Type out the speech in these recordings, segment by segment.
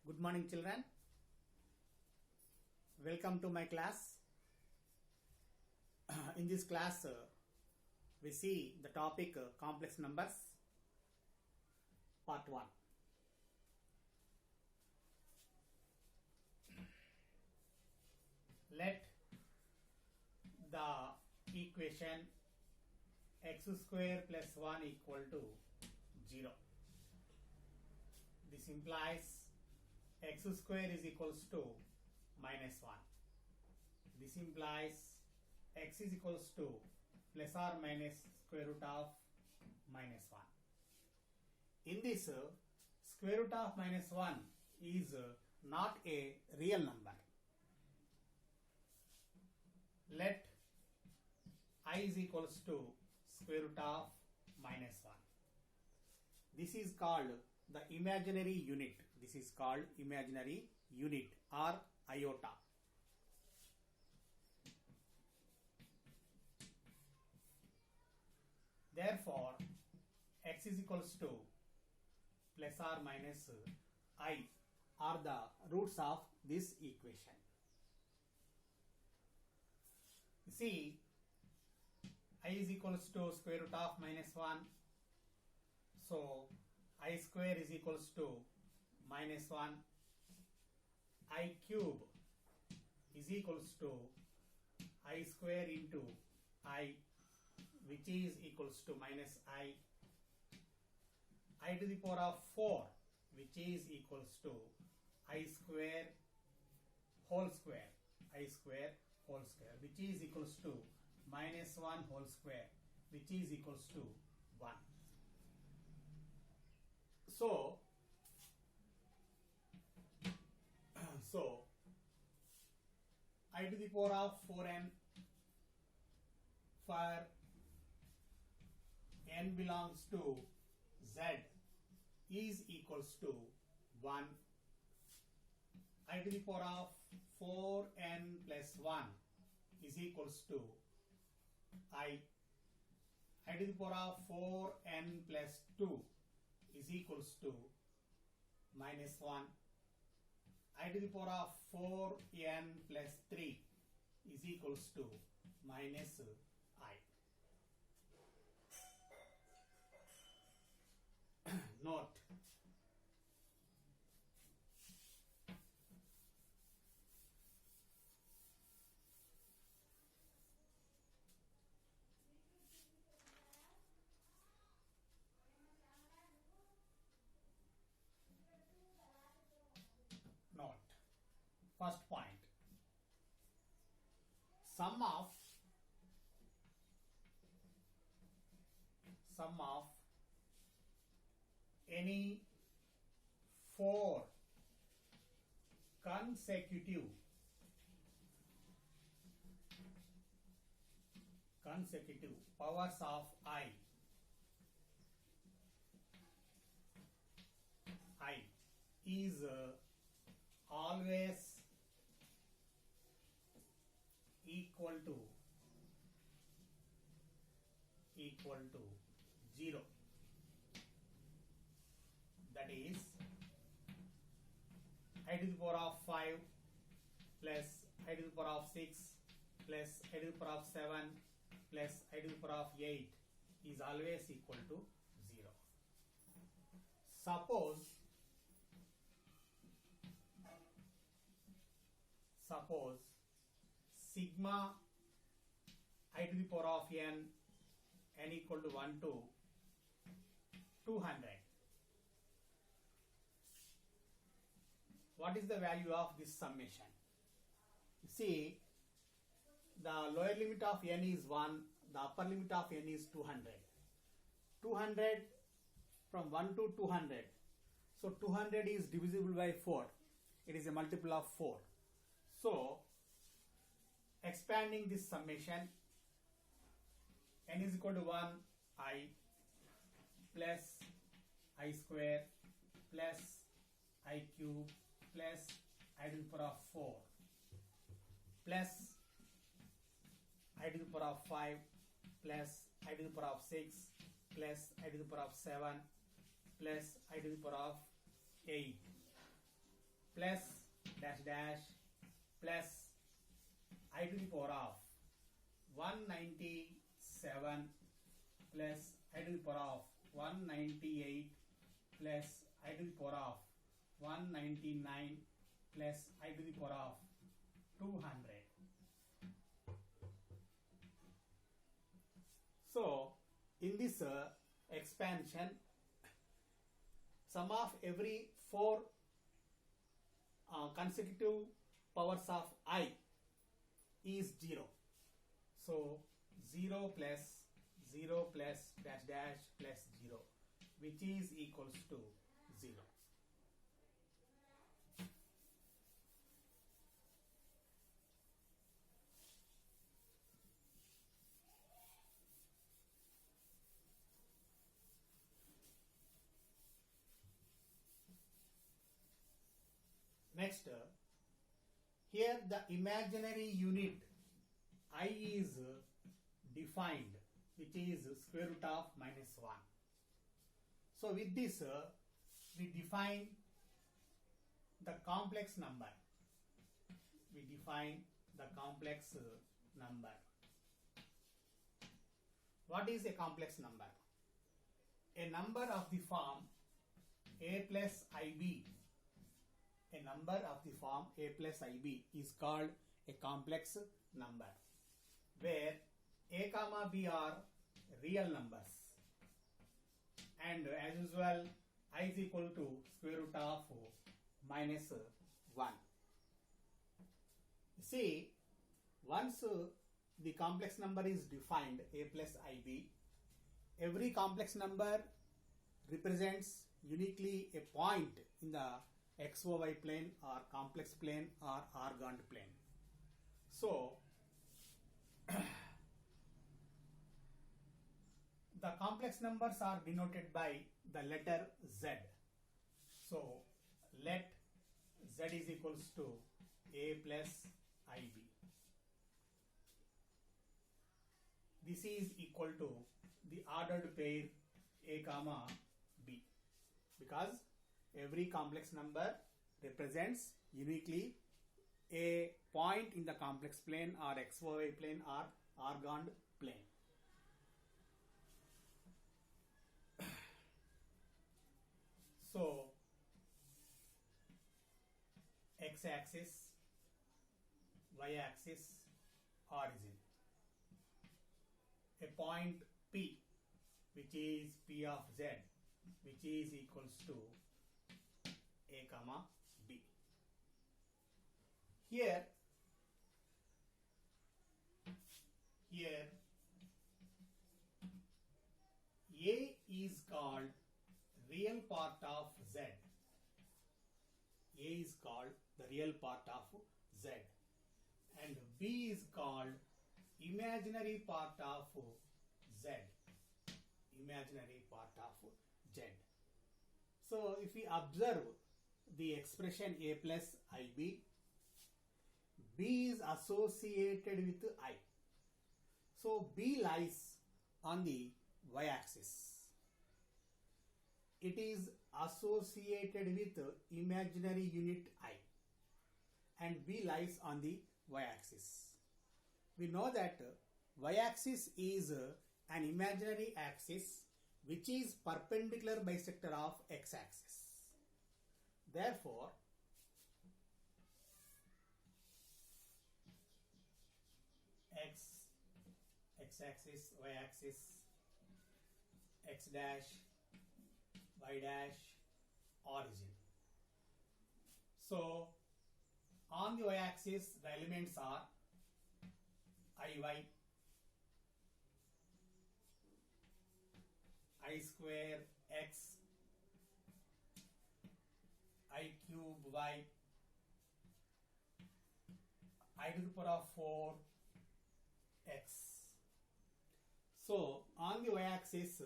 Good morning, children. Welcome to my class. In this class, we see the topic complex numbers, part 1. Let the equation x square plus 1 equal to 0. This implies x square is equals to minus 1. This implies x is equals to plus or minus square root of minus 1. In this, square root of minus 1 is not a real number. Let I is equals to square root of minus 1. This is called the imaginary unit. This is called imaginary unit or iota. Therefore, x is equals to plus or minus I are the roots of this equation. You see, I is equals to square root of minus 1. So, I square is equals to minus 1. I cube is equals to I square into I, which is equals to minus I to the power of 4, which is equals to I square whole square, I square whole square, which is equals to minus 1 whole square, which is equals to 1. So I to the power of 4n for n belongs to z is equals to 1. I to the power of 4n plus 1 is equals to I to the power of 4n plus 2 is equals to minus 1. I to the power of 4n plus 3 is equals to minus I. Note, first point, sum of any 4 consecutive powers of I is always equal to 0. That is, I to the power of 5 plus I to the power of 6 plus I to the power of 7 plus I to the power of 8 is always equal to 0. Suppose sigma I to the power of n equal to 1 to 200. What is the value of this summation? See, the lower limit of n is 1, the upper limit of n is 200. 200 from 1 to 200. So 200 is divisible by 4. It is a multiple of 4. So, expanding this summation, n is equal to 1 I plus I square plus I cube plus I to the power of 4 plus I to the power of 5 plus I to the power of 6 plus I to the power of 7 plus I to the power of 8 plus dash dash plus I to the power of 197 plus I to the power of 198 plus I to the power of 199 plus I to the power of 200. So in this expansion, sum of every 4 consecutive powers of I is 0. So 0 plus 0 plus dash dash plus 0, which is equals to 0. Next, here the imaginary unit I is defined, which is square root of minus 1. So with this, we define the complex number. We define the complex number. What is a complex number? A number of the form a plus ib. A number of the form a plus ib is called a complex number, where a comma b are real numbers, and as usual I is equal to square root of minus 1. See, once the complex number is defined a plus ib, every complex number represents uniquely a point in the XOY plane or complex plane or organd plane. So the complex numbers are denoted by the letter Z. So let Z is equals to a plus ib. This is equal to the ordered pair a comma b, because every complex number represents uniquely a point in the complex plane or XOY plane or organd plane. So x-axis, y-axis, origin. A point P, which is P of Z, which is equals to a comma b. Here A is called real part of Z. A is called the real part of Z, and B is called imaginary part of Z. Imaginary part of Z. So if we observe the expression a plus ib, b is associated with I. So b lies on the y-axis. It is associated with imaginary unit I, and b lies on the y-axis. We know that y-axis is an imaginary axis which is perpendicular bisector of x-axis. Therefore, x-axis, y-axis, x dash, y dash, origin. So, on the y-axis, the elements are iy, I square x, I cube y, I to the power of 4 x. So on the y-axis,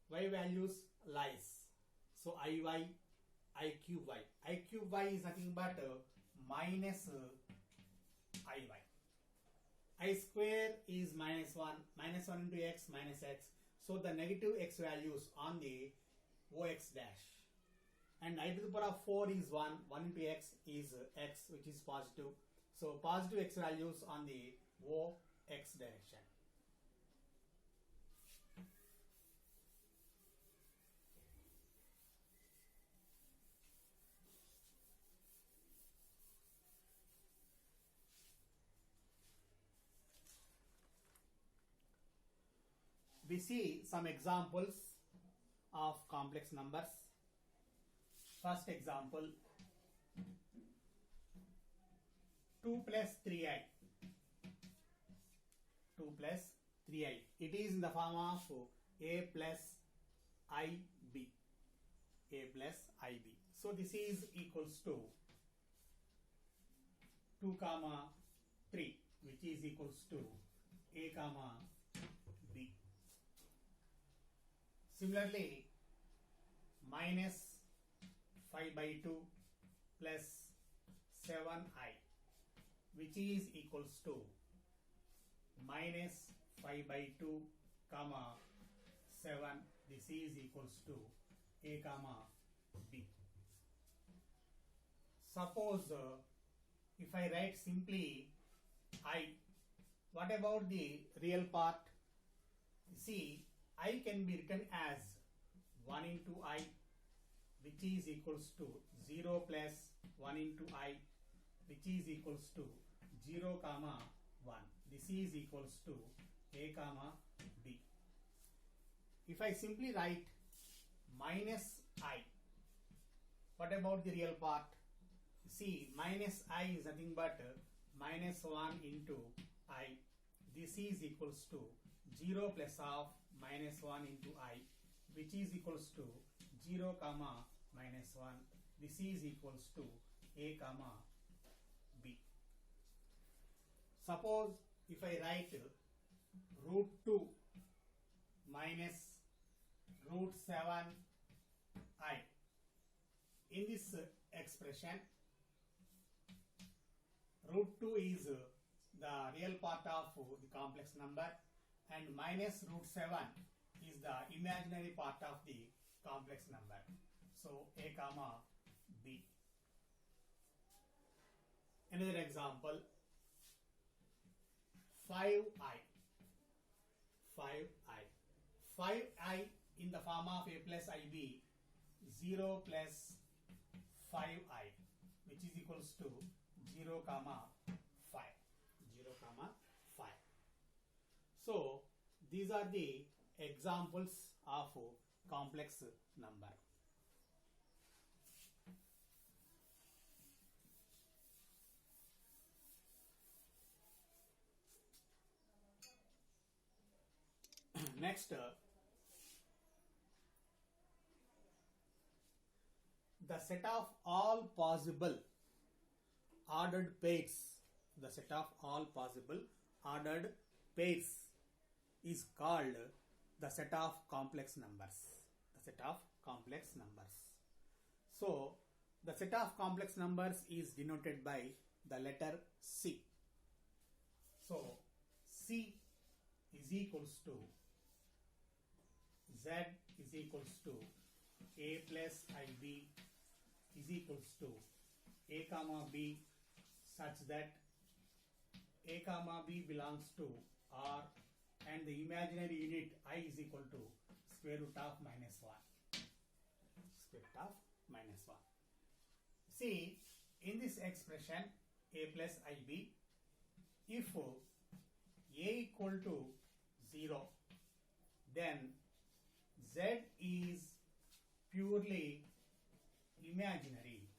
y values lies. So iy, I cube y. I cube y is nothing but minus iy. I square is minus 1 into x minus x. So the negative x values on the ox dash. and I to the power of 4 is 1. 1 into x is x, which is positive. So positive x values on the O x direction. We see some examples of complex numbers. First example, 2 plus 3i. 2 plus 3i. It is in the form of a plus ib. A plus ib. So this is equals to 2 comma 3, which is equals to a comma b. Similarly, minus 5 by 2 plus 7i, which is equals to minus 5 by 2 comma 7. This is equals to a comma b. Suppose if I write simply I, what about the real part? See, I can be written as 1 into I, which is equals to 0 plus 1 into I, which is equals to 0 comma 1. This is equals to a comma b. If I simply write minus I, what about the real part? See, minus I is nothing but minus 1 into I. This is equals to 0 plus of minus 1 into I, which is equals to 0 comma minus 1. This is equals to a comma b. Suppose if I write root 2 minus root 7i. In this expression, root 2 is the real part of the complex number, and minus root 7 is the imaginary part of the complex number. So a comma b. Another example, 5i. 5i in the form of a plus ib, 0 plus 5i, which is equals to 0 comma 5. 0 comma 5. So these are the examples of complex number. Next, the set of all possible ordered pairs. The set of all possible ordered pairs is called the set of complex numbers. The set of complex numbers. So the set of complex numbers is denoted by the letter C. So C is equals to Z is equals to A plus IB is equals to A comma B, such that A comma B belongs to R and the imaginary unit I is equal to square root of minus 1. Square root of minus 1. See, in this expression A plus IB, if A equal to 0, then Z is purely imaginary.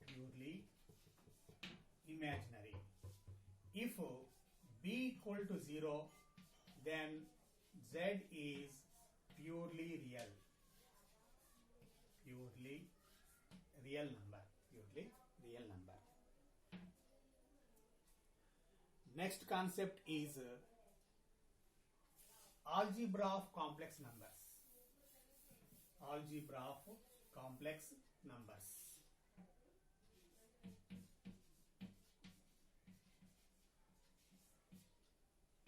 Purely imaginary. If B equal to 0, then Z is purely real. Purely real number. Purely real number. Next concept is algebra of complex numbers. Algebra of complex numbers.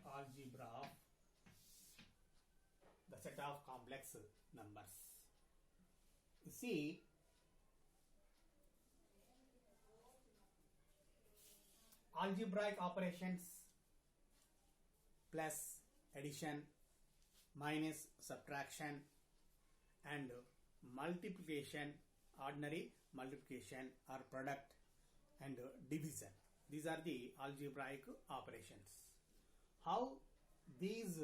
Algebra of the set of complex numbers. You see, algebraic operations plus addition, minus subtraction, and multiplication, ordinary multiplication or product, and division. These are the algebraic operations. How these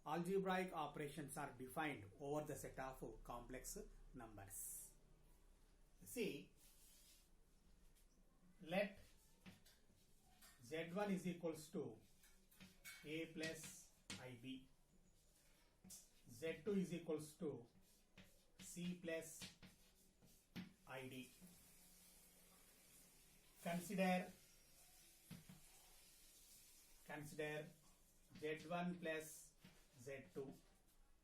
algebraic operations are defined over the set of complex numbers. See, let Z1 is equals to A plus IB, Z2 is equals to C plus ID. Consider Z1 plus Z2,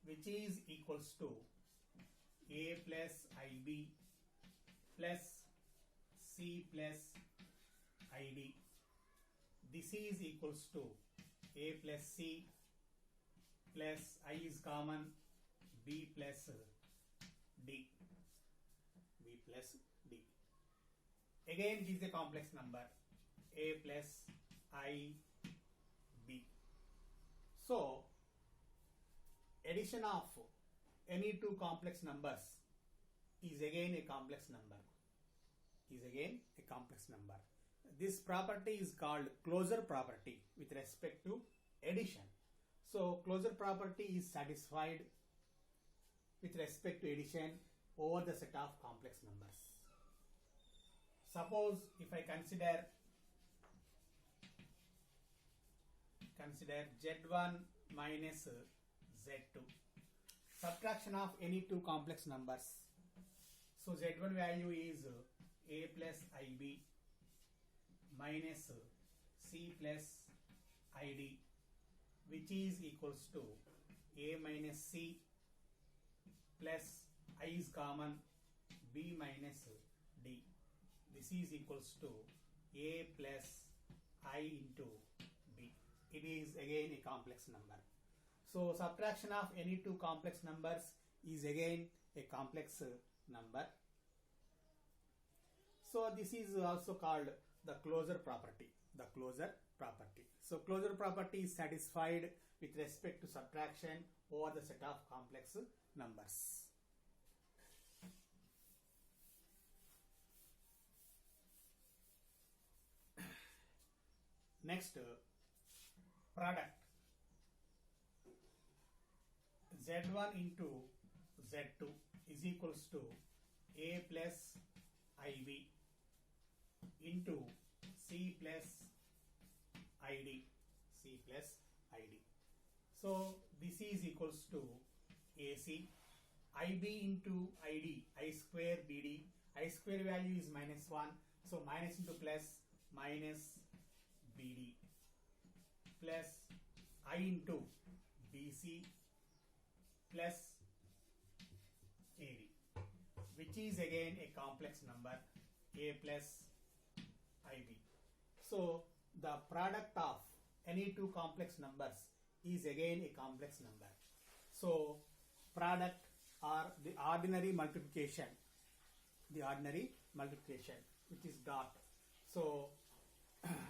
which is equals to A plus IB plus C plus ID. This is equals to A plus C plus I is common, B plus D. B plus D. Again, it is a complex number, A plus I, B. So, addition of any two complex numbers is again a complex number. This property is called closure property with respect to addition. So, closure property is satisfied with respect to addition over the set of complex numbers. Suppose if I consider Z1 minus Z2, subtraction of any two complex numbers. So Z1 value is A plus IB minus C plus ID, which is equals to A minus C plus I is common, B minus D. This is equals to A plus I into B. It is again a complex number. So subtraction of any two complex numbers is again a complex number. So this is also called the closure property. So closure property is satisfied with respect to subtraction over the set of complex numbers. Next, product. Z1 into Z2 is equals to A plus IB into C plus ID. So this is equals to AC, IB into ID, I square BD. I square value is minus 1, so minus into plus, minus BD plus I into BC plus AD, which is again a complex number, A plus IB. So the product of any two complex numbers is again a complex number. So product or the ordinary multiplication, which is dot. So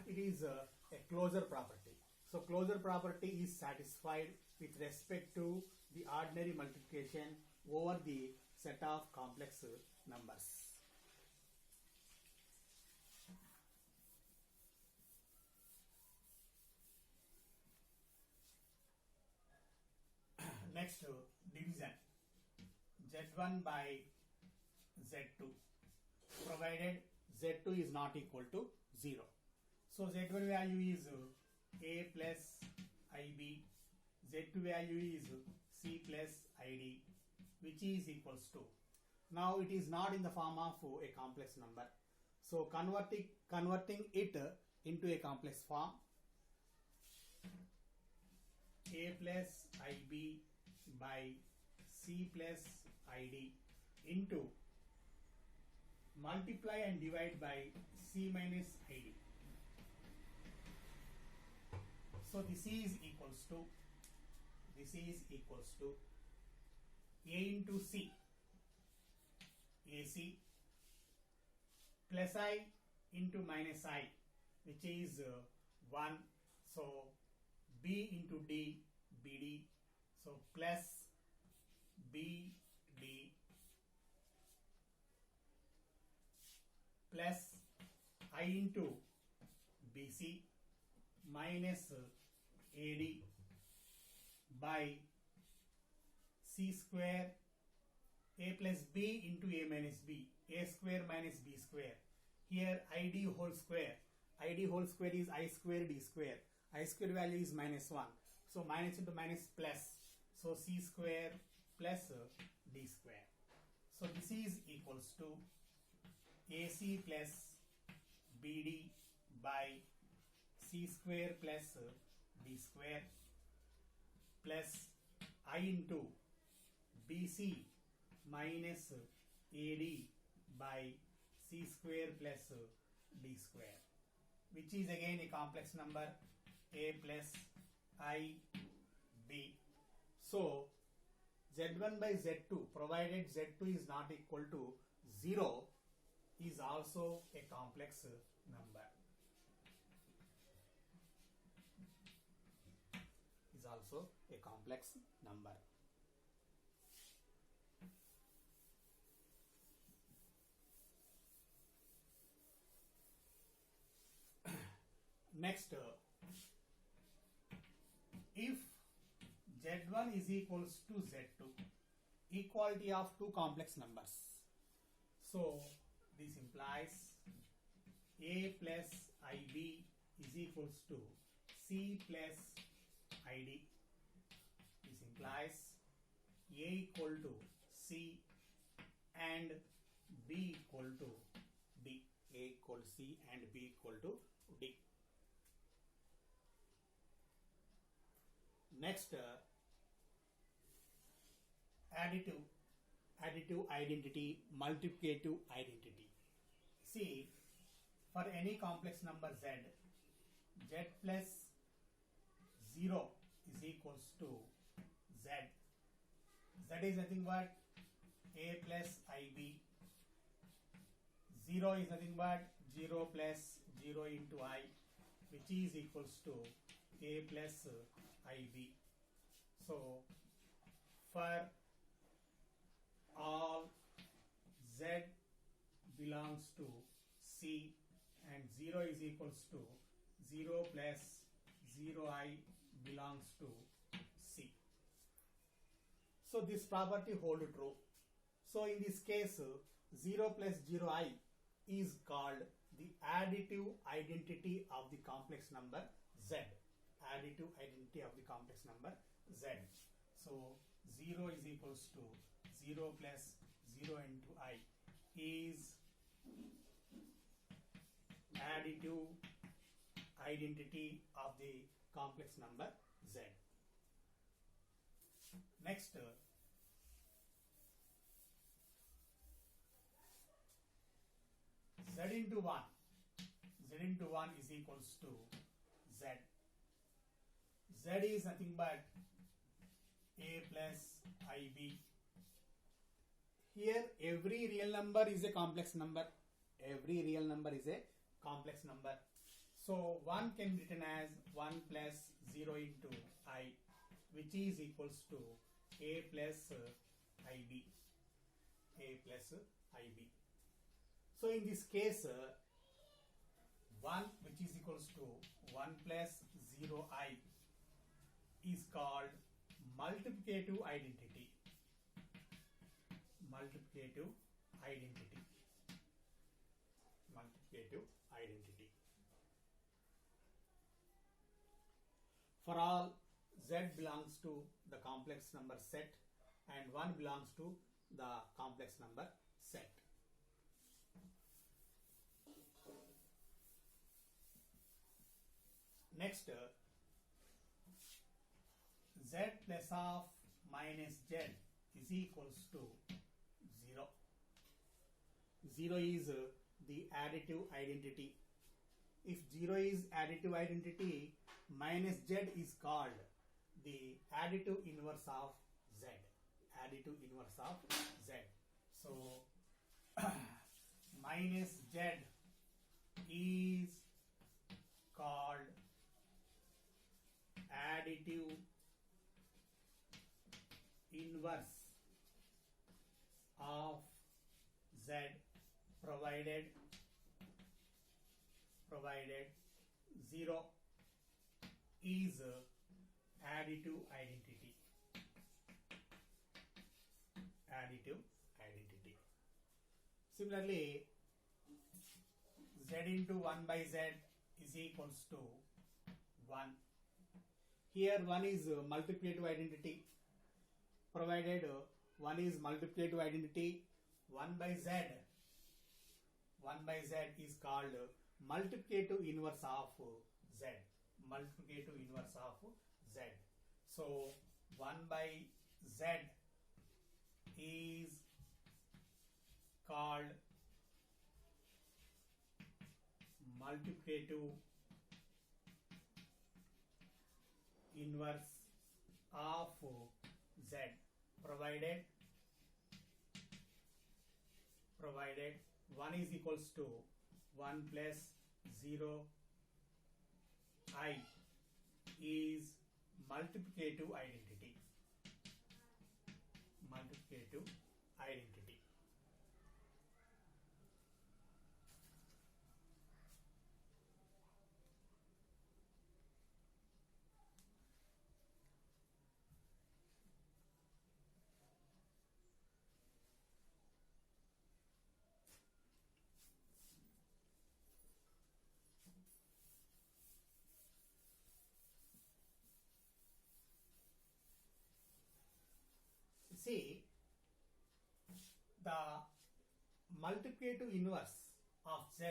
it is a closure property. So closure property is satisfied with respect to the ordinary multiplication over the set of complex numbers. Next, division. Z1 by Z2, provided Z2 is not equal to 0. So Z1 value is A plus IB, Z2 value is C plus ID, which is equals to. Now it is not in the form of a complex number. So converting it into a complex form, A plus IB by C plus ID into multiply and divide by C minus ID. So this is equals to A into C, AC, plus I into minus I, which is 1. So B into D, BD. So plus BD plus I into BC minus AD by C square A plus B into A minus B, A square minus B square. Here ID whole square. ID whole square is I square D square. I square value is minus 1. So minus into minus plus. So C square plus D square. So this is equals to AC plus BD by C square plus D square plus I into BC minus AD by C square plus D square, which is again a complex number, A plus I B. So Z1 by Z2, provided Z2 is not equal to 0, is also a complex number. Is also a complex number. Next, if Z1 is equals to Z2, equality of two complex numbers. So this implies A plus IB is equals to C plus ID. This implies A equal to C and B equal to D. A equal to C and B equal to D. Next, additive identity, multiplicative identity. See, for any complex number Z, Z plus 0 is equals to Z. Z is nothing but A plus IB. 0 is nothing but 0 plus 0 into I, which is equals to A plus IB. So for all Z belongs to C and 0 is equals to 0 plus 0I belongs to C. So this property hold true. So in this case, 0 plus 0I is called the additive identity of the complex number Z. Additive identity of the complex number Z. So 0 is equals to 0 plus 0 into I is additive identity of the complex number Z. Next, Z into 1. Z into 1 is equals to Z. Z is nothing but A plus IB. Here every real number is a complex number. Every real number is a complex number. So 1 can be written as 1 plus 0 into I, which is equals to A plus IB. A plus IB. So in this case, 1 which is equals to 1 plus 0I is called multiplicative identity. Multiplicative identity. Multiplicative identity. For all Z belongs to the complex number set and 1 belongs to the complex number set. Next, Z plus of minus Z is equals to 0. 0 is the additive identity. If 0 is additive identity, minus Z is called the additive inverse of Z. Additive inverse of Z. So, minus Z is provided 0 is additive identity. Similarly, z into 1 by z is equals to 1. Here 1 is multiplicative identity. Provided 1 is multiplicative identity, 1 by z is called multiplicative inverse of z. So 1 by z is called multiplicative inverse of z, provided 1 is equals to 1 plus 0 I is multiplicative identity. See, the multiplicative inverse of z,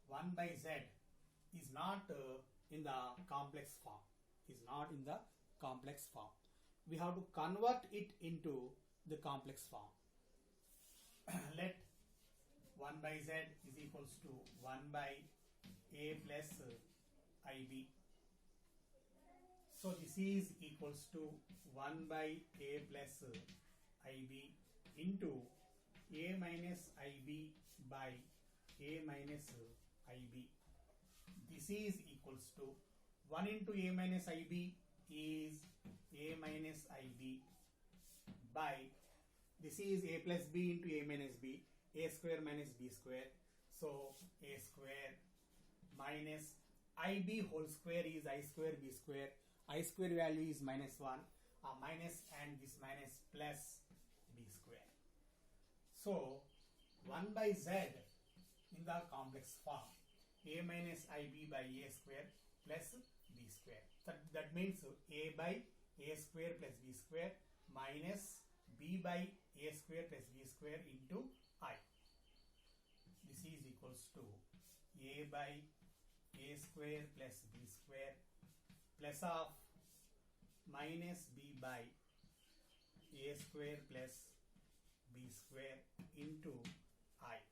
1 by z, is not in the complex form. We have to convert it into the complex form. Let 1 by z is equals to 1 by a plus ib. So this is equals to 1 by a plus ib into a minus ib by a minus ib. This is equals to 1 into a minus ib is a minus ib by, this is a plus b into a minus b, a square minus b square. So a square minus ib whole square is I square b square. I square value is minus 1, minus, and this minus plus b square. So 1 by z in the complex form, a minus ib by a square plus b square. That means a by a square plus b square minus b by a square plus b square into I. This is equals to a by a square plus b square plus of minus b by a square plus b square into I.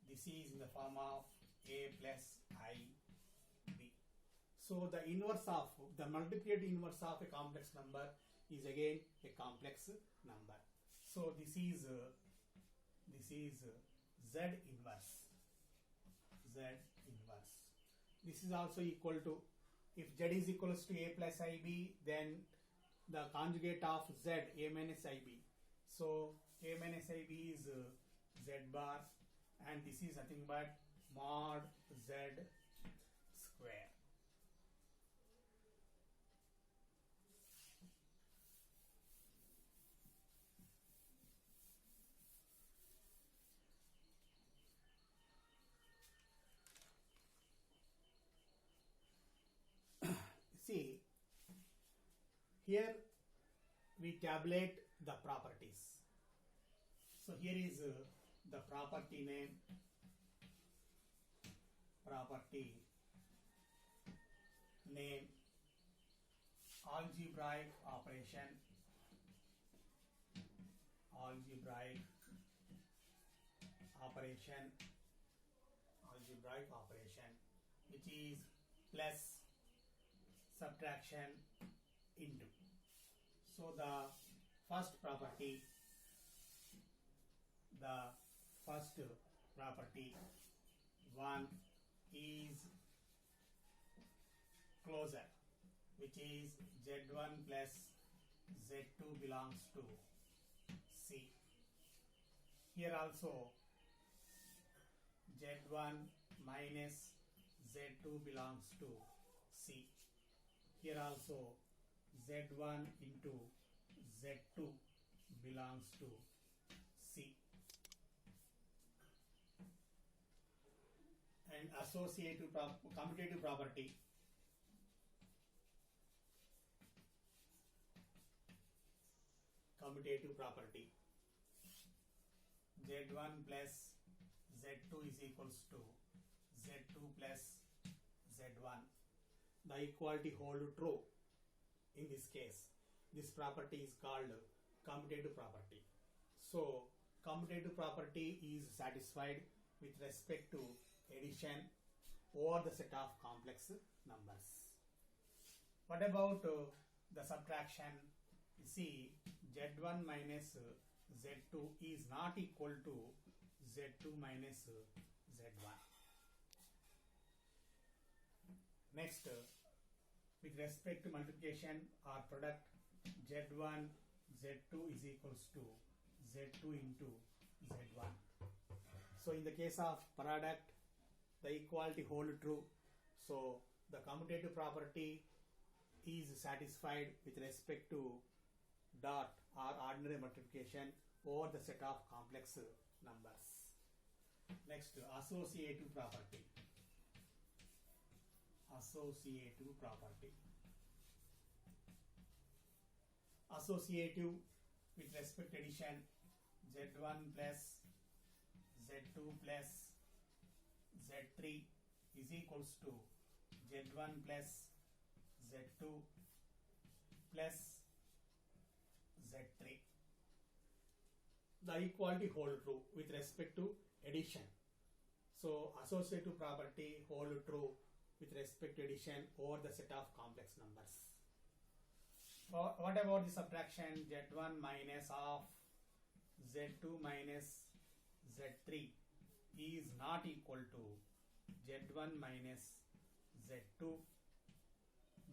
This is in the form of a plus ib. So the inverse of, the multiplicative inverse of a complex number is again a complex number. So this is z inverse. This is also equal to, if z is equals to a plus ib, then the conjugate of z, a minus ib. So a minus ib is z bar, and this is nothing but mod z square. See, here we tabulate the properties. So here is the property name, algebraic operation, which is plus, subtraction, into. So the first property, 1 is closure, which is z1 plus z2 belongs to C. Here also Z1 minus Z2 belongs to C. Here also Z1 into Z2 belongs to C. And associative commutative property. Commutative property. Z1 plus Z2 is equals to Z2 plus Z1. The equality hold true in this case. This property is called commutative property. So commutative property is satisfied with respect to addition over the set of complex numbers. What about the subtraction? You see, Z1 minus Z2 is not equal to Z2 minus Z1. Next, with respect to multiplication or product, Z1 Z2 is equals to Z2 into Z1. So in the case of product, the equality hold true. So the commutative property is satisfied with respect to dot or ordinary multiplication over the set of complex numbers. Next, associative property. Associative property. Associative with respect to addition, Z1 plus Z2 plus Z3 is equals to Z1 plus Z2 plus Z3. The equality hold true with respect to addition. So associative property hold true with respect to addition over the set of complex numbers. What about the subtraction? Z1 minus of Z2 minus Z3 is not equal to Z1 minus Z2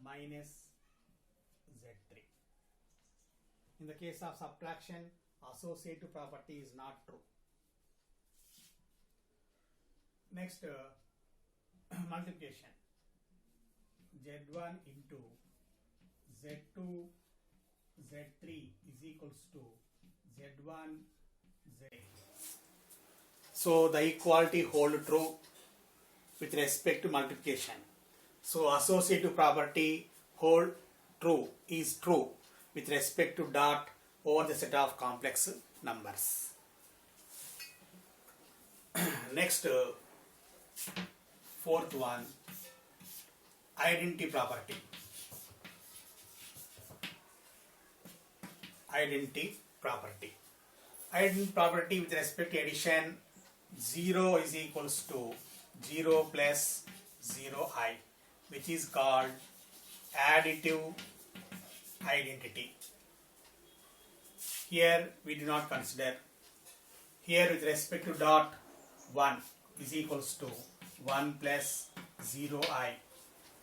minus Z3. In the case of subtraction, associative property is not true. Next, multiplication. Z1 into Z2 Z3 is equals to Z1 Z. So the equality hold true with respect to multiplication. So associative property hold true is true with respect to dot over the set of complex numbers. Next, fourth one, identity property. Identity property. Identity property with respect to addition, 0 is equals to 0 plus 0i, which is called additive identity. Here we do not consider. Here with respect to dot, 1 is equals to 1 plus 0i.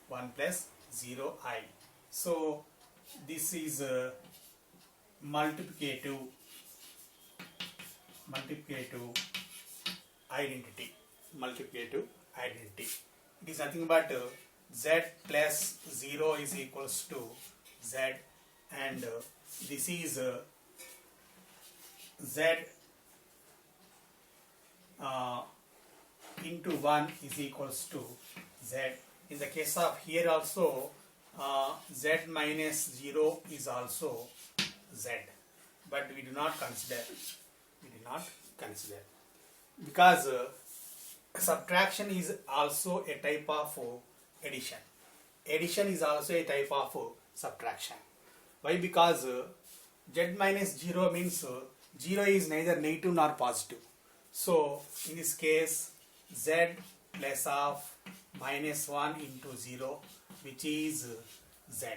1 plus 0i. So this is multiplicative identity. Multiplicative identity. It is nothing but z plus 0 is equals to z, and this is z into 1 is equals to z. In the case of here also, z minus 0 is also z, but we do not consider. Because subtraction is also a type of addition. Addition is also a type of subtraction. Why? Because z minus 0 means 0 is neither negative nor positive. So in this case, z plus of minus 1 into 0, which is z.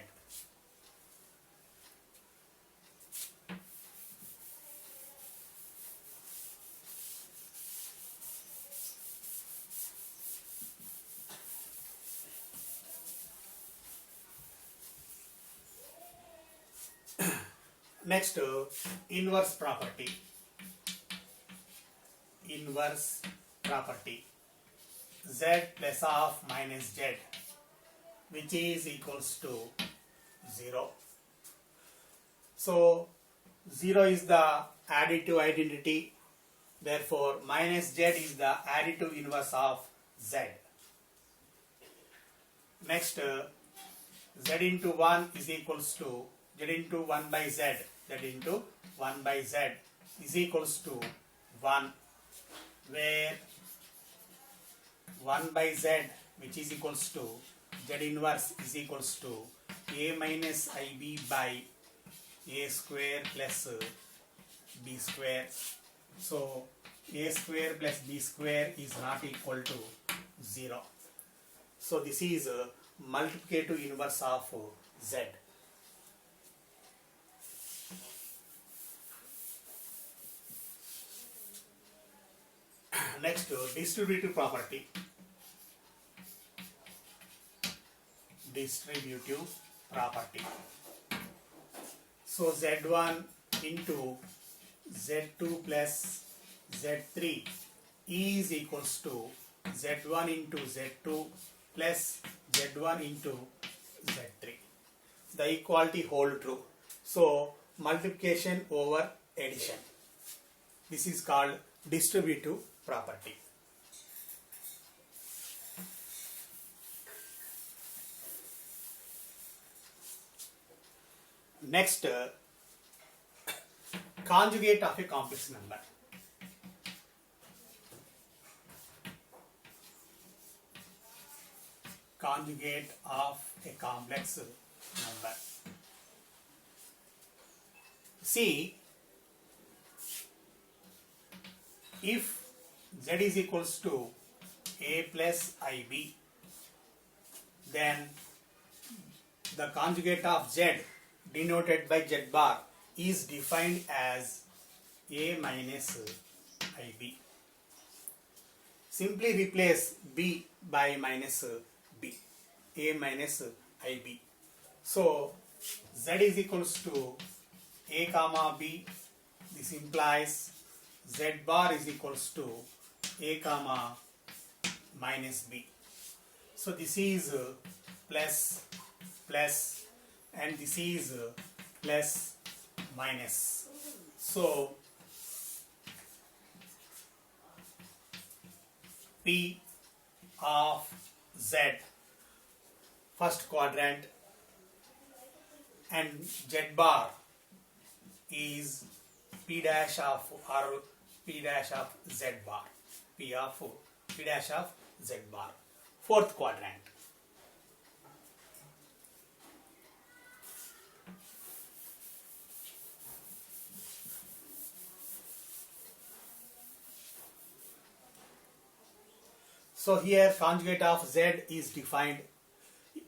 Next, inverse property. Inverse property. z plus of minus z, which is equals to 0. So 0 is the additive identity, therefore minus z is the additive inverse of z. Next, z into 1 is equals to z into 1 by z, z into 1 by z is equals to 1, where 1 by z, which is equals to z inverse, is equals to a minus ib by a square plus b square. So a square plus b square is not equal to 0. So this is a multiplicative inverse of z. Next, distributive property. Distributive property. So z1 into z2 plus z3 is equals to z1 into z2 plus z1 into z3. The equality hold true. So multiplication over addition. This is called distributive property. Next, conjugate of a complex number. Conjugate of a complex number. See, if z is equals to a plus ib, then the conjugate of z denoted by z bar is defined as a minus ib. Simply replace b by minus b, a minus ib. So z is equals to a comma b. This implies z bar is equals to a comma minus b. So this is plus plus and this is plus minus. So P of z, first quadrant, and z bar is P dash of or P dash of z bar, P dash of z bar, fourth quadrant. So here conjugate of z is defined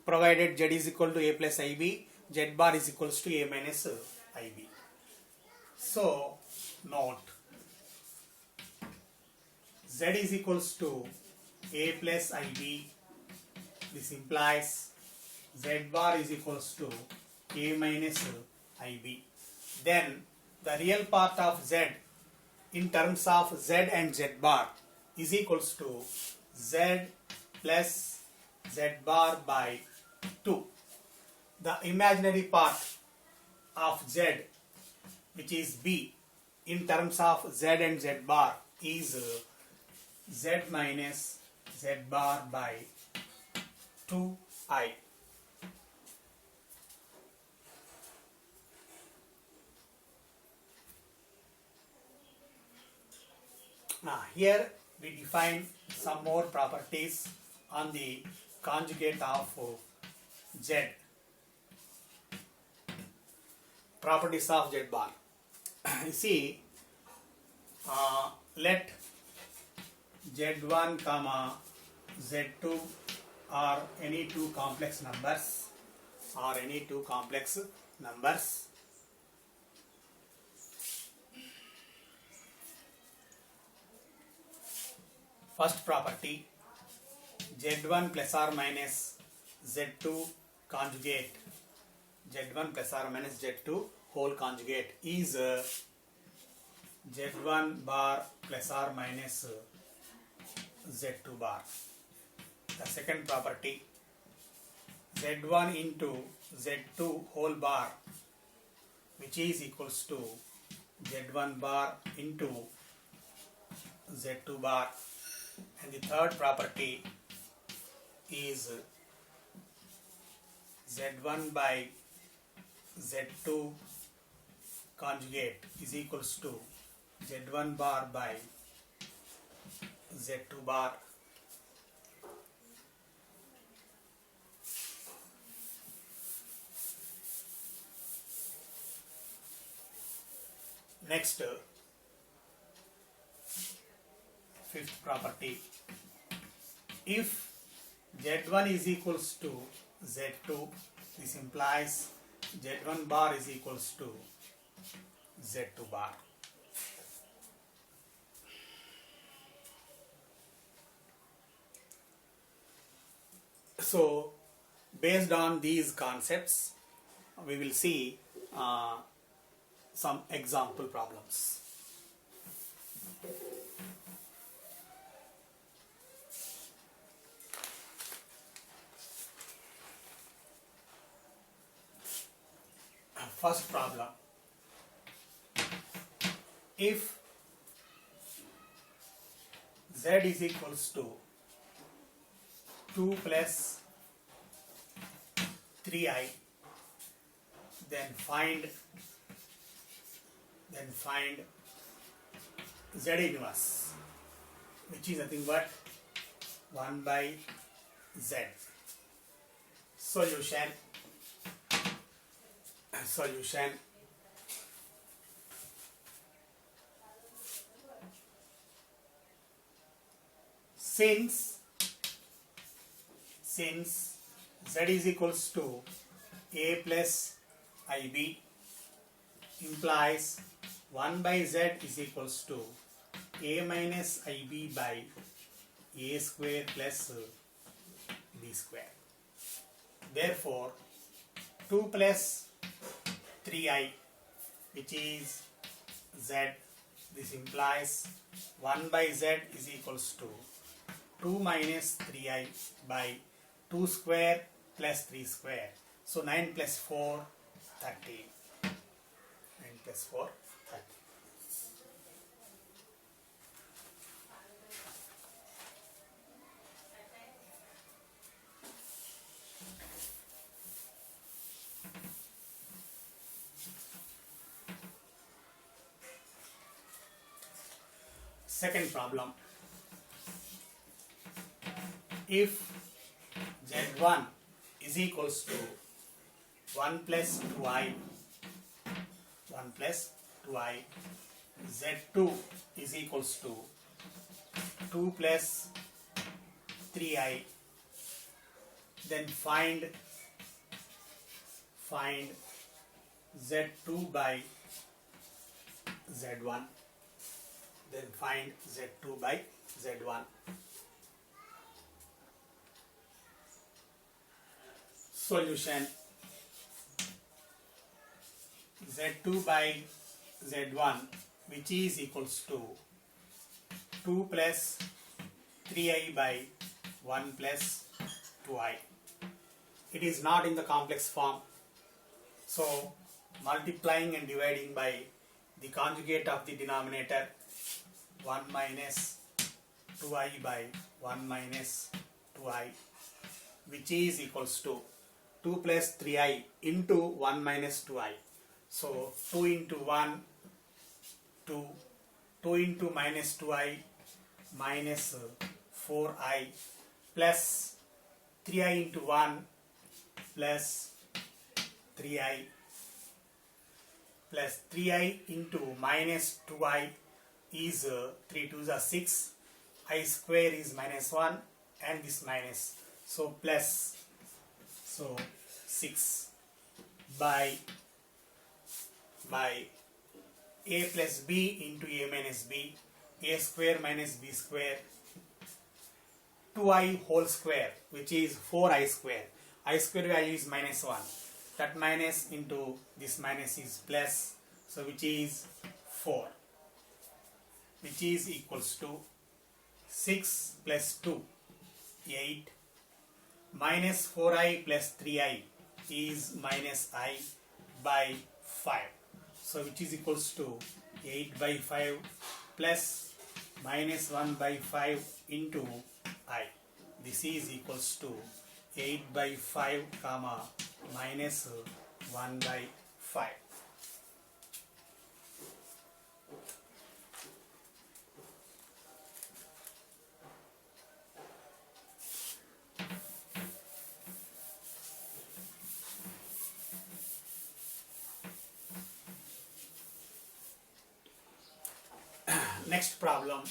provided z is equal to a plus ib, z bar is equals to a minus ib. So note, z is equals to a plus ib. This implies z bar is equals to a minus ib. Then the real part of z in terms of z and z bar is equals to z plus z bar by 2. The imaginary part of z, which is b, in terms of z and z bar is z minus z bar by 2i. Now here we define some more properties on the conjugate of z. Properties of z bar. You see, let z1 comma z2 are any two complex numbers. First property, z1 plus or minus z2 conjugate, z1 plus or minus z2 whole conjugate is z1 bar plus or minus z2 bar. The second property, z1 into z2 whole bar, which is equals to z1 bar into z2 bar. And the third property is z1 by z2 conjugate is equals to z1 bar by z2 bar. Next, fifth property, if z1 is equals to z2, this implies z1 bar is equals to z2 bar. So, based on these concepts, we will see some example problems. First problem, if z is equals to 2 plus 3i, then find z inverse, which is nothing but 1 by z. Solution. Since z is equals to a plus ib, implies 1 by z is equals to a minus ib by a square plus b square. Therefore, 2 plus 3i, which is z, this implies 1 by z is equals to 2 minus 3i by 2 square plus 3 square. So 9 plus 4, 13. 9 plus 4, 13. Second problem, if z1 is equals to 1 plus 2i, z2 is equals to 2 plus 3i, then find z2 by z1. Then find z2 by z1. Solution. z2 by z1, which is equals to 2 plus 3i by 1 plus 2i. It is not in the complex form. So, multiplying and dividing by the conjugate of the denominator, 1 minus 2i by 1 minus 2i, which is equals to 2 plus 3i into 1 minus 2i. So 2 into 1, 2, 2 into minus 2i minus 4i plus 3i into 1 plus 3i plus 3i into minus 2i is 3 2s are 6, I square is minus 1 and this minus, so plus, so 6 by a plus b into a minus b, a square minus b square, 2i whole square, which is 4i square. I square value is minus 1. That minus into this minus is plus, so which is 4, which is equals to 6 plus 2, 8 minus 4i plus 3i is minus I by 5. So which is equals to 8 by 5 plus minus 1 by 5 into I. This is equals to 8 by 5 comma minus 1 by 5. Next problem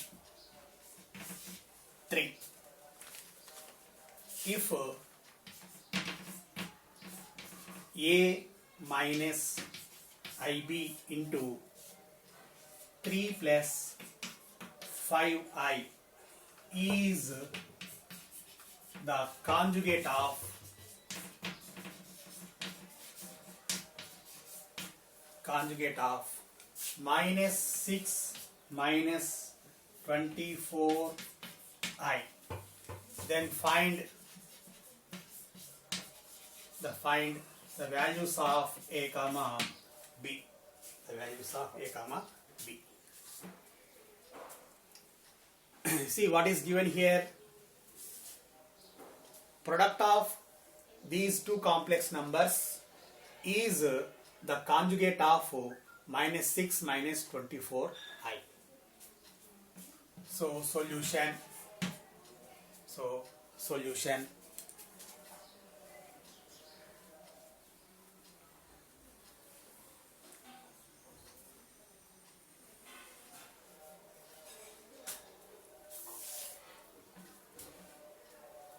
3. If a minus ib into 3 plus 5i is the conjugate of minus 6 minus 24i, then find the values of a comma b. The values of a comma b. See what is given here. Product of these two complex numbers is the conjugate of minus 6 minus 24i. So solution.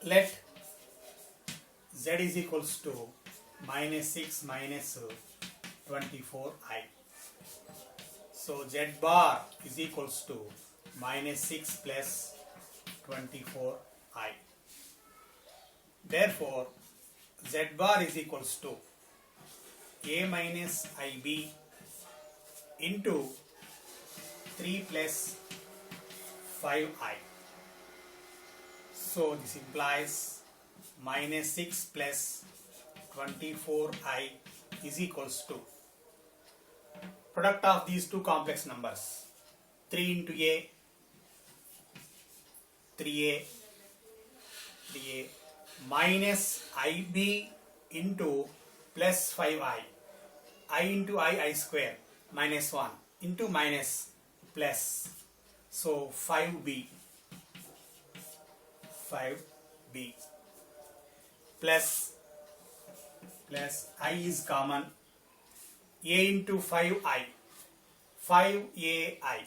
Let z is equals to minus 6 minus 24i. So z bar is equals to minus 6 plus 24i. Therefore, z bar is equals to a minus ib into 3 plus 5i. So this implies minus 6 plus 24i is equals to product of these two complex numbers, 3 into a, 3a, minus ib into plus 5i, I into I square, minus 1 into minus plus, so 5b plus I is common, a into 5i, I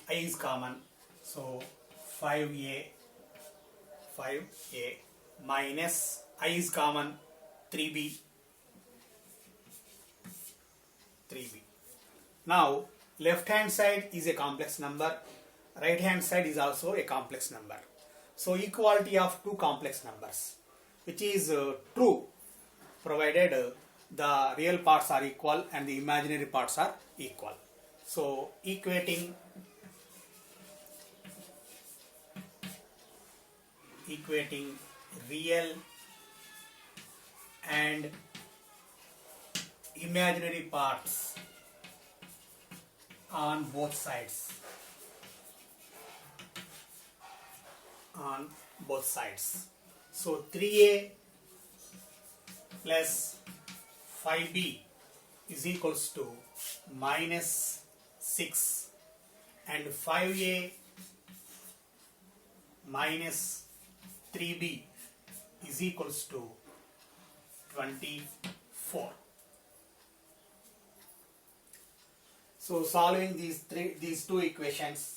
is common, so 5a minus I is common, 3b. Now left hand side is a complex number, right hand side is also a complex number. So equality of two complex numbers, which is true provided the real parts are equal and the imaginary parts are equal. So equating real and imaginary parts on both sides. So 3a plus 5b is equals to minus 6 and 5a minus 3b is equals to 24. So solving these two equations.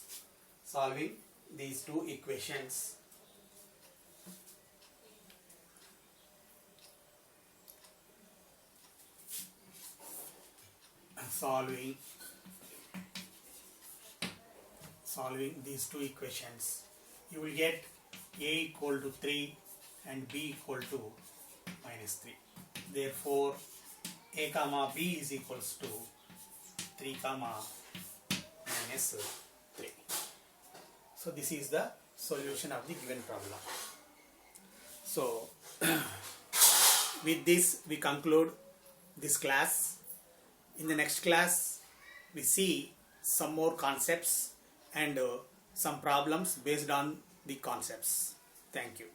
Solving these two equations, you will get a equal to 3 and b equal to minus 3. Therefore, a comma b is equals to 3 comma minus 3. So this is the solution of the given problem. So With this, we conclude this class. In the next class, we see some more concepts and some problems based on the concepts. Thank you.